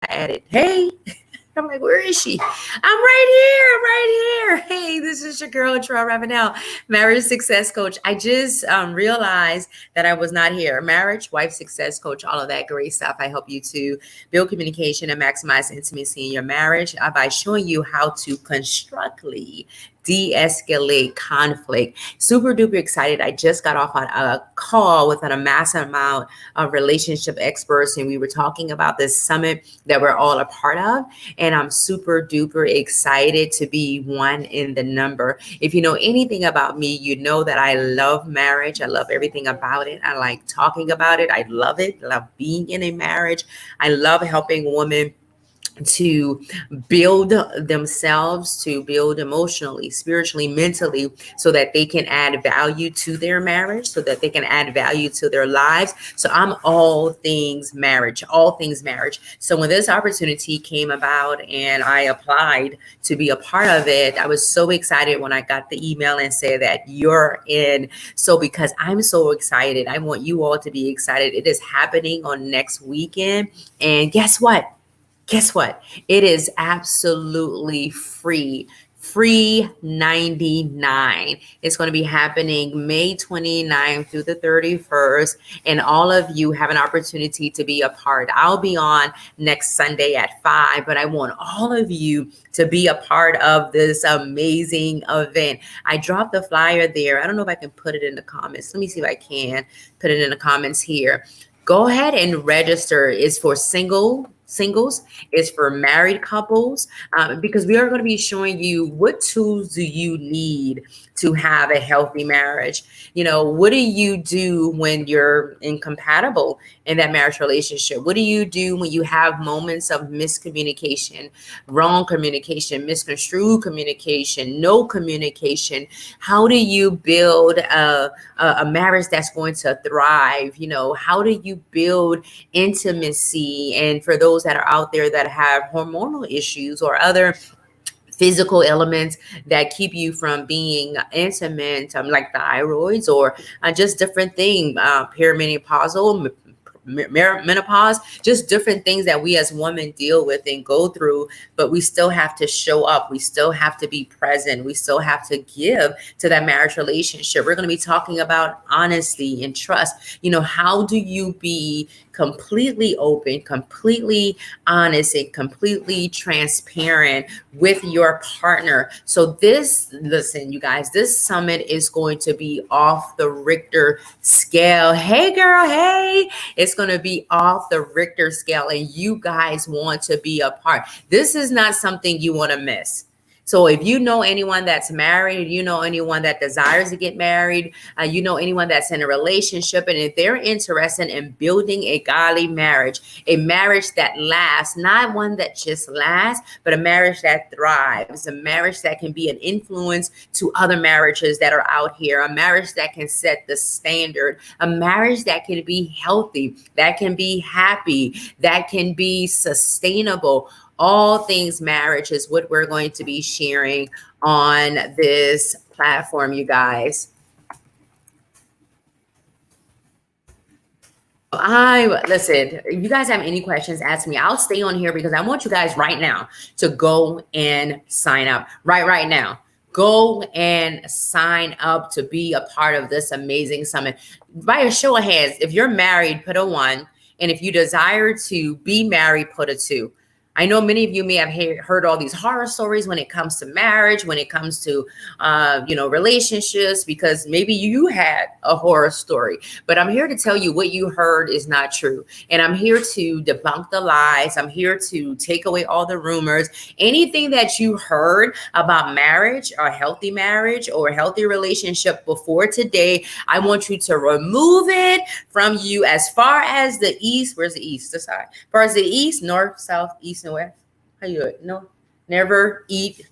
added. Hey. I'm like, where is she? I'm right here. I'm right here. Hey, this is your girl, Terrell Ravenel, marriage success coach. I just realized that I was not here. Marriage, wife success coach, all of that great stuff. I help you to build communication and maximize intimacy in your marriage by showing you how to constructively de-escalate conflict. Super duper excited. I just got off on a call with a massive amount of relationship experts, and we were talking about this summit that we're all a part of. And I'm super duper excited to be one in the number. If you know anything about me, you know that I love marriage. I love everything about it. I like talking about it. I love it. I love being in a marriage. I love helping women to build themselves, to build emotionally, spiritually, mentally, so that they can add value to their marriage, so that they can add value to their lives. So I'm all things marriage, all things marriage. So when this opportunity came about and I applied to be a part of it, I was so excited when I got the email and said that you're in. So because I'm so excited, I want you all to be excited. It is happening on next weekend. And guess what? Guess what? It is absolutely free. Free 99. It's going to be happening May 29th through the 31st. And all of you have an opportunity to be a part. I'll be on next Sunday at 5, but I want all of you to be a part of this amazing event. I dropped the flyer there. I don't know if I can put it in the comments. Let me see if I can put it in the comments here. Go ahead and register. It's for singles, is for married couples, because we are going to be showing you what tools do you need to have a healthy marriage. You know, what do you do when you're incompatible in that marriage relationship? What do you do when you have moments of miscommunication, wrong communication, misconstrued communication, no communication? How do you build a marriage that's going to thrive? You know, how do you build intimacy? And for those that are out there that have hormonal issues or other physical elements that keep you from being intimate, like thyroids or just different things, perimenopausal, menopause, just different things that we as women deal with and go through, but we still have to show up. We still have to be present. We still have to give to that marriage relationship. We're going to be talking about honesty and trust. You know, how do you be completely open, completely honest, and completely transparent with your partner? So listen, you guys, this summit is going to be off the Richter scale. Hey girl, hey, it's going to be off the Richter scale, and you guys want to be a part. This is not something you want to miss. So if you know anyone that's married, you know anyone that desires to get married, you know anyone that's in a relationship, and if they're interested in building a godly marriage, a marriage that lasts, not one that just lasts, but a marriage that thrives, a marriage that can be an influence to other marriages that are out here, a marriage that can set the standard, a marriage that can be healthy, that can be happy, that can be sustainable. All things marriage is what we're going to be sharing on this platform, you guys. Listen, if you guys have any questions, ask me. I'll stay on here because I want you guys right now to go and sign up right now. Go and sign up to be a part of this amazing summit. By a show of hands, if you're married, put a 1. And if you desire to be married, put a 2. I know many of you may have heard all these horror stories when it comes to marriage, when it comes to, relationships, because maybe you had a horror story. But I'm here to tell you what you heard is not true. And I'm here to debunk the lies. I'm here to take away all the rumors. Anything that you heard about marriage or healthy marriage or healthy relationship before today, I want you to remove it from you as far as the east. Where's the east? As far as the east, north, south, east, and west. How you do it? No, never eat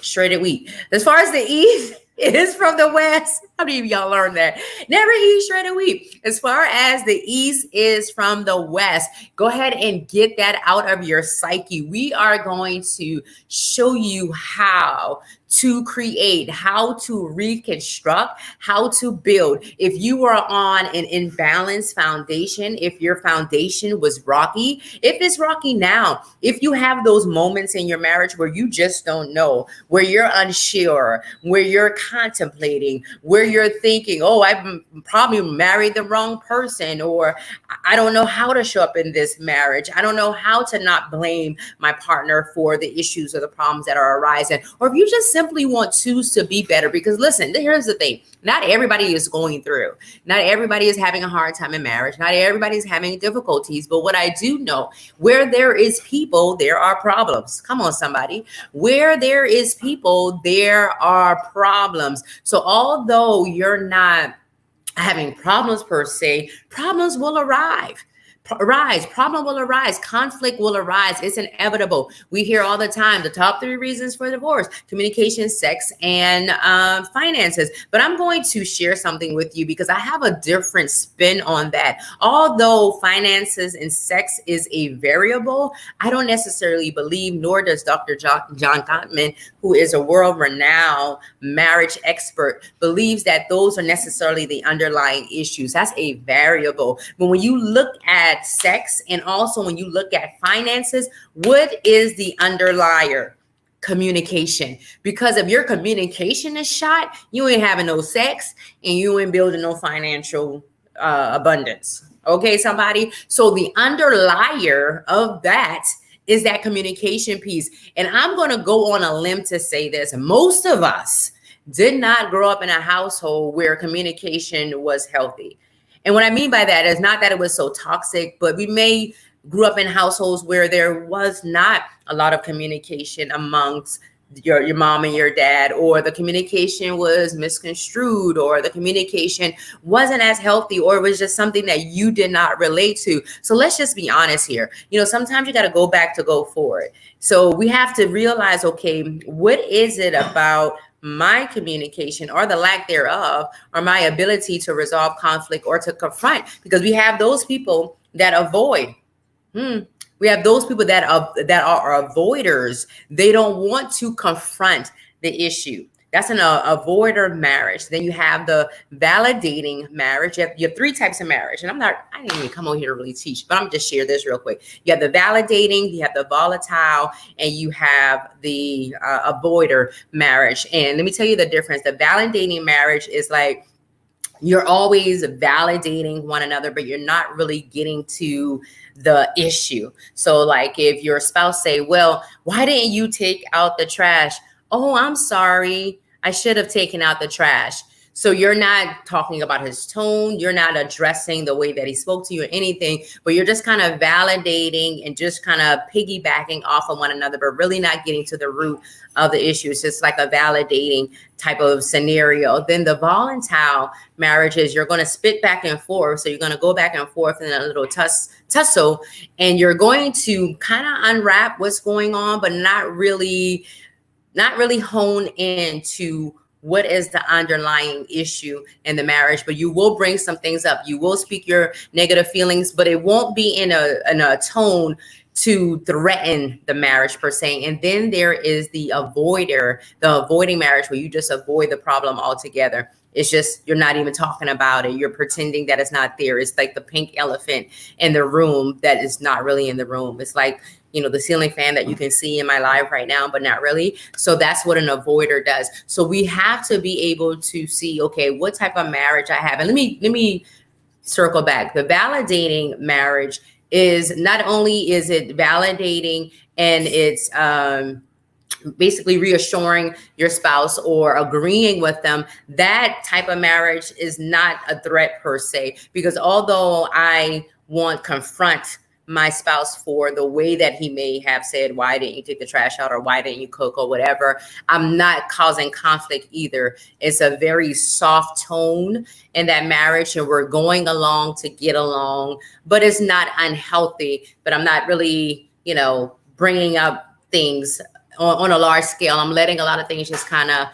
shredded wheat. As far as the east is from the west. How many of y'all learned that? Never eat shredded wheat. As far as the east is from the west, go ahead and get that out of your psyche. We are going to show you how to create, how to reconstruct, how to build. If you are on an imbalanced foundation, if your foundation was rocky, if it's rocky now, if you have those moments in your marriage where you just don't know, where you're unsure, where you're contemplating, where you're thinking, oh, I've probably married the wrong person, or I don't know how to show up in this marriage. I don't know how to not blame my partner for the issues or the problems that are arising. Or if you just simply want to be better, because listen, here's the thing. Not everybody is going through. Not everybody is having a hard time in marriage. Not everybody is having difficulties. But what I do know, where there is people, there are problems. Come on, somebody. Where there is people, there are problems. So although you're not having problems per se, problems will problem will arise, conflict will arise. It's inevitable. We hear all the time the top 3 reasons for divorce: communication, sex, and finances. But I'm going to share something with you because I have a different spin on that. Although finances and sex is a variable, I don't necessarily believe, nor does Dr. John Gottman, who is a world-renowned marriage expert, believes that those are necessarily the underlying issues. That's a variable. But when you look at sex and also when you look at finances, what is the underlier? Communication. Because if your communication is shot, you ain't having no sex and you ain't building no financial abundance. Okay, somebody? So the underlier of that is that communication piece. And I'm going to go on a limb to say this. Most of us did not grow up in a household where communication was healthy. And what I mean by that is not that it was so toxic, but we may grew up in households where there was not a lot of communication amongst your mom and your dad, or the communication was misconstrued, or the communication wasn't as healthy, or it was just something that you did not relate to. So let's just be honest here. Sometimes you got to go back to go forward. So we have to realize, okay, what is it about my communication or the lack thereof, or my ability to resolve conflict or to confront? Because we have those people that avoid. We have those people that are avoiders. They don't want to confront the issue. That's an avoider marriage. Then you have the validating marriage. You have 3 types of marriage. And I didn't even come over here to really teach, but I'm just share this real quick. You have the validating, you have the volatile, and you have the avoider marriage. And let me tell you the difference. The validating marriage is like, you're always validating one another, but you're not really getting to the issue. So like if your spouse say, well, why didn't you take out the trash? Oh, I'm sorry. I should have taken out the trash. So you're not talking about his tone. You're not addressing the way that he spoke to you or anything, but you're just kind of validating and just kind of piggybacking off of one another, but really not getting to the root of the issue. It's just like a validating type of scenario. Then the volatile marriages, you're going to spit back and forth. So you're going to go back and forth in a little tussle, and you're going to kind of unwrap what's going on, but not really hone into what is the underlying issue in the marriage. But you will bring some things up. You will speak your negative feelings, but it won't be in a tone to threaten the marriage per se. And then there is the avoiding marriage, where you just avoid the problem altogether. It's just, you're not even talking about it. You're pretending that it's not there. It's like the pink elephant in the room that is not really in the room. It's like, the ceiling fan that you can see in my live right now, but not really. So that's what an avoider does. So we have to be able to see, okay, what type of marriage I have. And let me circle back. The validating marriage is not only is it validating and it's basically reassuring your spouse or agreeing with them. That type of marriage is not a threat per se, because although I won't confront my spouse for the way that he may have said, why didn't you take the trash out, or why didn't you cook, or whatever, I'm not causing conflict either. It's a very soft tone in that marriage, and we're going along to get along, but it's not unhealthy. But I'm not really, bringing up things on a large scale. I'm letting a lot of things just kind of,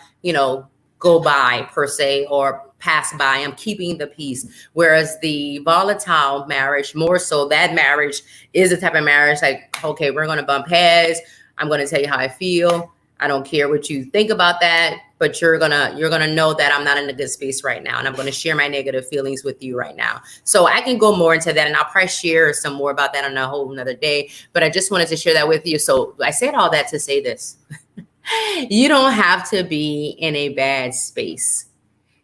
go by per se, or pass by. I'm keeping the peace. Whereas the volatile marriage, more so, that marriage is a type of marriage like, okay, we're going to bump heads. I'm going to tell you how I feel. I don't care what you think about that, but you're gonna know that I'm not in a good space right now, and I'm gonna share my negative feelings with you right now. So I can go more into that, and I'll probably share some more about that on a whole another day. But I just wanted to share that with you. So I said all that to say this: you don't have to be in a bad space.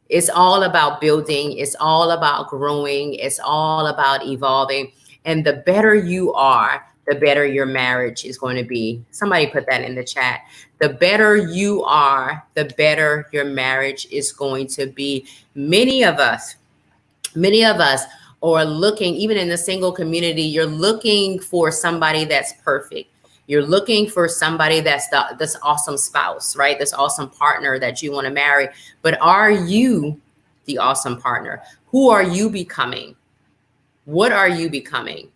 It's all about building. It's all about growing. It's all about evolving. And the better you are, the better your marriage is going to be. Somebody put that in the chat. The better you are, the better your marriage is going to be. Many of us are looking, even in the single community, you're looking for somebody that's perfect. You're looking for somebody that's this awesome spouse, right? This awesome partner that you want to marry. But are you the awesome partner? Who are you becoming? What are you becoming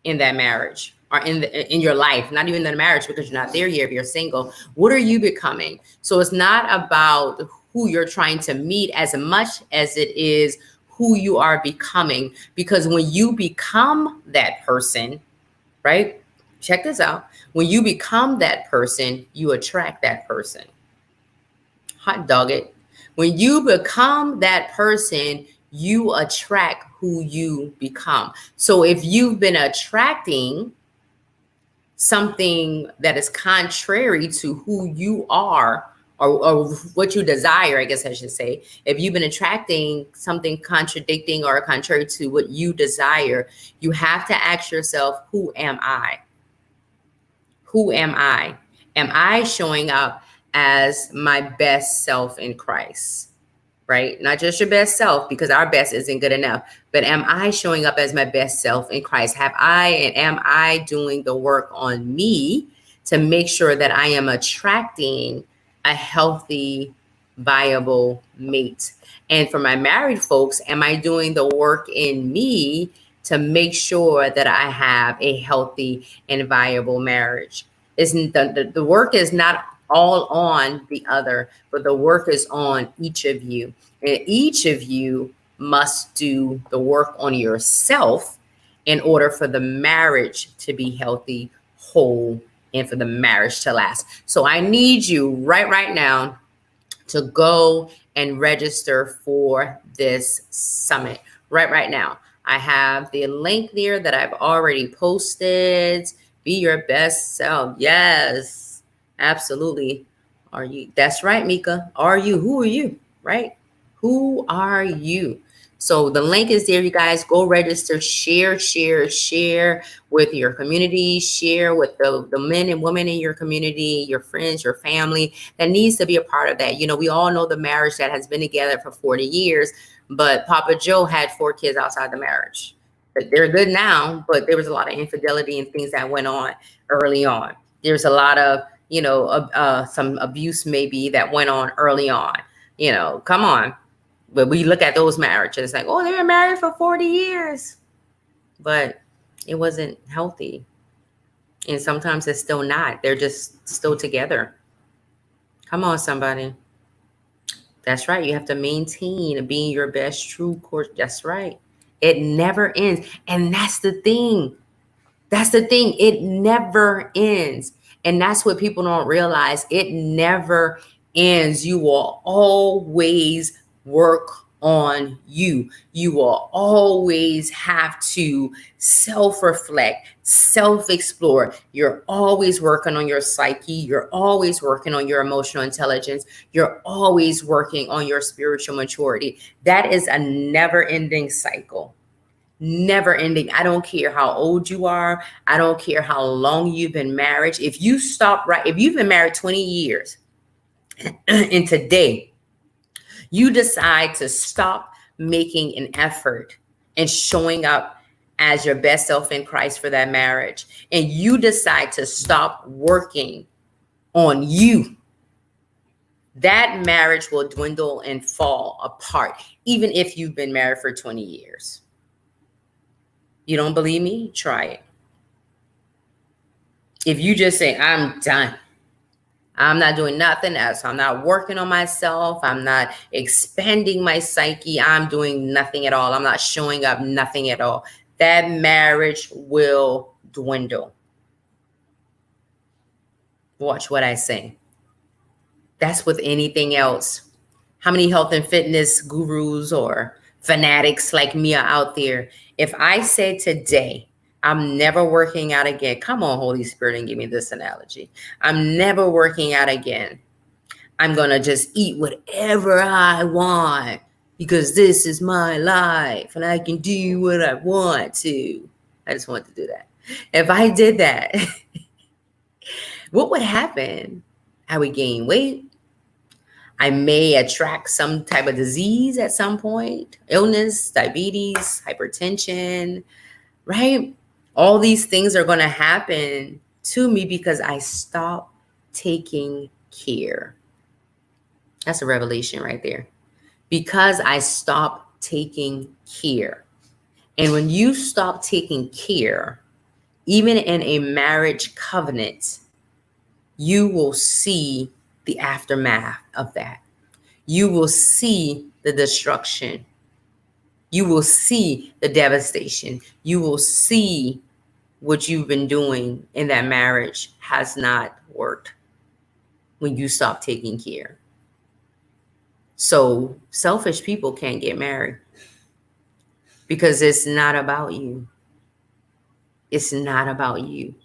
in that marriage or in your life? Not even in the marriage, because you're not there yet if you're single. What are you becoming? So it's not about who you're trying to meet as much as it is who you are becoming. Because when you become that person, right? Check this out. When you become that person, you attract that person. Hot dog it. When you become that person, you attract who you become. So if you've been attracting something that is contrary to who you are, or what you desire, I guess I should say, if you've been attracting something contradicting or contrary to what you desire, you have to ask yourself, who am I? Who am I? Am I showing up as my best self in Christ? Right? Not just your best self, because our best isn't good enough, but am I showing up as my best self in Christ? Am I doing the work on me to make sure that I am attracting a healthy, viable mate? And for my married folks, am I doing the work in me to make sure that I have a healthy and viable marriage? Isn't the work is not all on the other, but the work is on each of you. And each of you must do the work on yourself in order for the marriage to be healthy, whole, and for the marriage to last. So I need you right now to go and register for this summit right now. I have the link there that I've already posted. Be your best self. Yes, absolutely. Are you? That's right, Mika. Are you? Who are you? Right? Who are you? So the link is there, you guys. Go register, share with your community, share with the men and women in your community, your friends, your family that needs to be a part of that. You know, we all know the marriage that has been together for 40 years, but Papa Joe had 4 kids outside the marriage. They're good now, but there was a lot of infidelity and things that went on early on. There's a lot of, some abuse maybe that went on early on. Come on. But we look at those marriages like, oh, they were married for 40 years. But it wasn't healthy. And sometimes it's still not. They're just still together. Come on, somebody. That's right. You have to maintain being your best true course. That's right. It never ends. And that's the thing. It never ends. And that's what people don't realize. It never ends. You will always work on you. You will always have to self-reflect, self-explore. You're always working on your psyche. You're always working on your emotional intelligence. You're always working on your spiritual maturity. That is a never-ending cycle. Never ending. I don't care how old you are. I don't care how long you've been married. If you've been married 20 years and today you decide to stop making an effort and showing up as your best self in Christ for that marriage, and you decide to stop working on you, that marriage will dwindle and fall apart, even if you've been married for 20 years. You don't believe me? Try it. If you just say, I'm done, I'm not doing nothing else, I'm not working on myself, I'm not expanding my psyche, I'm doing nothing at all, I'm not showing up, nothing at all, that marriage will dwindle. Watch what I say. That's with anything else. How many health and fitness gurus or fanatics like me are out there? If I say today, I'm never working out again. Come on, Holy Spirit, and give me this analogy. I'm never working out again. I'm going to just eat whatever I want because this is my life and I can do what I want to. I just want to do that. If I did that, what would happen? I would gain weight. I may attract some type of disease at some point, illness, diabetes, hypertension, right? All these things are going to happen to me because I stop taking care. That's a revelation right there. Because I stopped taking care. And when you stop taking care, even in a marriage covenant, you will see the aftermath of that. You will see the destruction. You will see the devastation. You will see what you've been doing in that marriage has not worked when you stop taking care. So selfish people can't get married because it's not about you. It's not about you.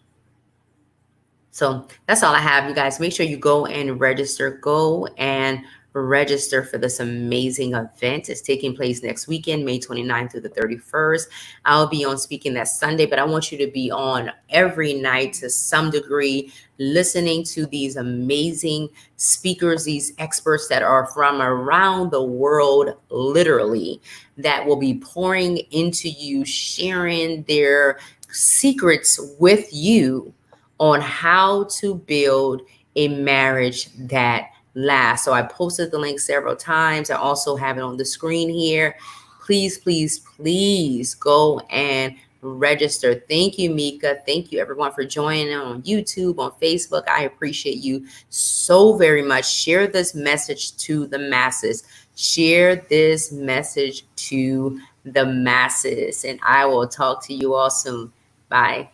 So that's all I have, you guys. Make sure you go and register. Go and register for this amazing event. It's taking place next weekend, May 29th through the 31st. I'll be on speaking that Sunday, but I want you to be on every night to some degree, listening to these amazing speakers, these experts that are from around the world, literally, that will be pouring into you, sharing their secrets with you on how to build a marriage that lasts. So I posted the link several times. I also have it on the screen here. Please, please, please go and register. Thank you, Mika. Thank you, everyone, for joining on YouTube, on Facebook. I appreciate you so very much. Share this message to the masses. Share this message to the masses. And I will talk to you all soon. Bye.